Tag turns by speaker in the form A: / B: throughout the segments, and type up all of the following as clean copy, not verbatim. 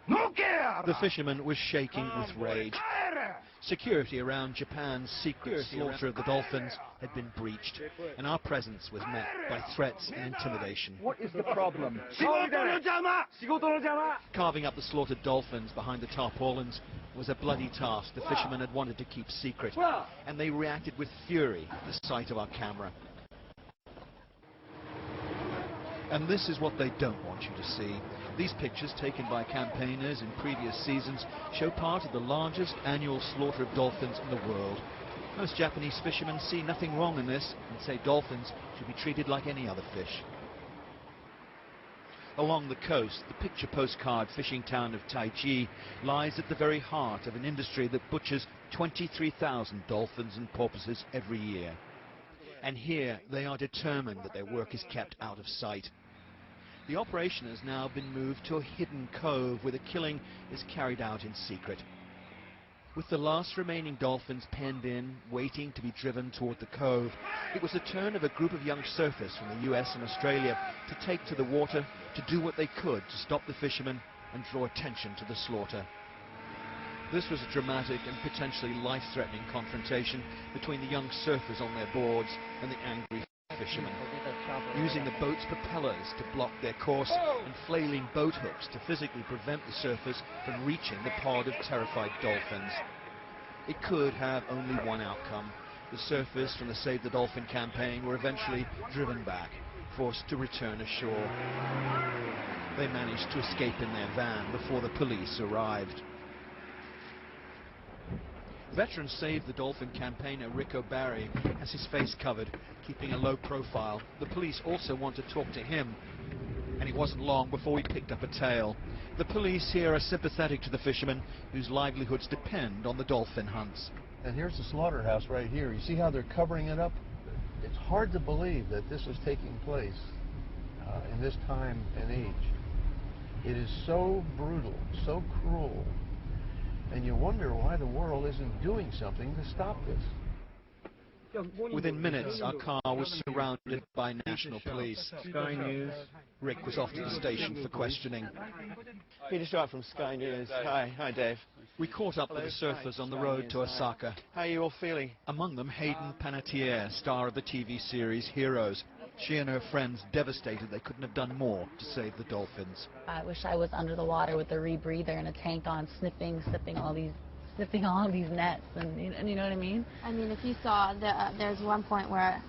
A: The fisherman was shaking with rage. Security around Japan's secret slaughter of the dolphins had been breached, and our presence was met by threats and intimidation.
B: What is the problem?
A: Carving up the slaughtered dolphins behind the tarpaulins was a bloody task the fishermen had wanted to keep secret, and they reacted with fury at the sight of our camera. And this is what they don't want you to see. These pictures, taken by campaigners in previous seasons, show part of the largest annual slaughter of dolphins in the world. Most Japanese fishermen see nothing wrong in this and say dolphins should be treated like any other fish. Along the coast, the picture postcard fishing town of Taiji lies at the very heart of an industry that butchers 23,000 dolphins and porpoises every year. And here they are determined that their work is kept out of sight. The operation has now been moved to a hidden cove where the killing is carried out in secret. With the last remaining dolphins penned in, waiting to be driven toward the cove, it was the turn of a group of young surfers from the US and Australia to take to the water to do what they could to stop the fishermen and draw attention to the slaughter. This was a dramatic and potentially life-threatening confrontation between the young surfers on their boards and the angry fishermen, using the boat's propellers to block their course and flailing boat hooks to physically prevent the surfers from reaching the pod of terrified dolphins. It could have only one outcome. The surfers from the Save the Dolphin campaign were eventually driven back, forced to return ashore. They managed to escape in their van before the police arrived. Veteran Save the Dolphin campaigner Rick O'Barry has his face covered, keeping a low profile. The police also want to talk to him, and it wasn't long before we picked up a tail. The police here are sympathetic to the fishermen whose livelihoods depend on the dolphin hunts.
C: And here's the slaughterhouse right here. You see how they're covering it up? It's hard to believe that this was taking place in this time and age. It is so brutal, so cruel. And you wonder why the world isn't doing something to stop this.
A: Within minutes, our car was surrounded by national police.
B: Skynews.
A: Rick was off to the station for questioning.
D: Peter Sharp from Skynews. Hi, Dave.
A: We caught up with the surfers on the road to Osaka.
D: How are you all feeling?
A: Among them, Hayden Panettiere, star of the TV series Heroes. She and her friends devastated they couldn't have done more to save the dolphins.
E: I wish I was under the water with a rebreather and a tank on, sniffing all these nets, and you know what I mean?
F: I mean, if you saw, there's one point where,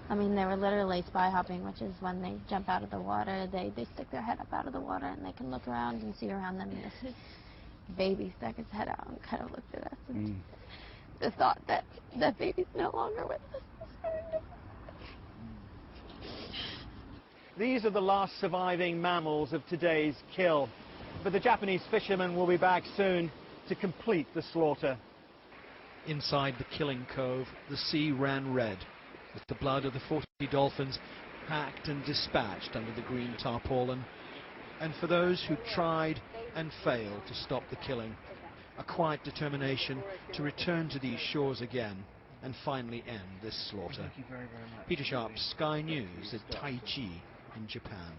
F: I mean, they were literally spy hopping, which is when they jump out of the water, they stick their head up out of the water and they can look around and see around them, and this baby stuck his head out and kind of looked at us. And the thought that that baby's no longer with us.
B: These are the last surviving mammals of today's kill. But the Japanese fishermen will be back soon to complete the slaughter.
A: Inside the killing cove, the sea ran red, with the blood of the 40 dolphins packed and dispatched under the green tarpaulin. And for those who tried and failed to stop the killing, a quiet determination to return to these shores again and finally end this slaughter.
B: Thank you very, very much.
A: Peter Sharp, Sky News at Taiji in Japan.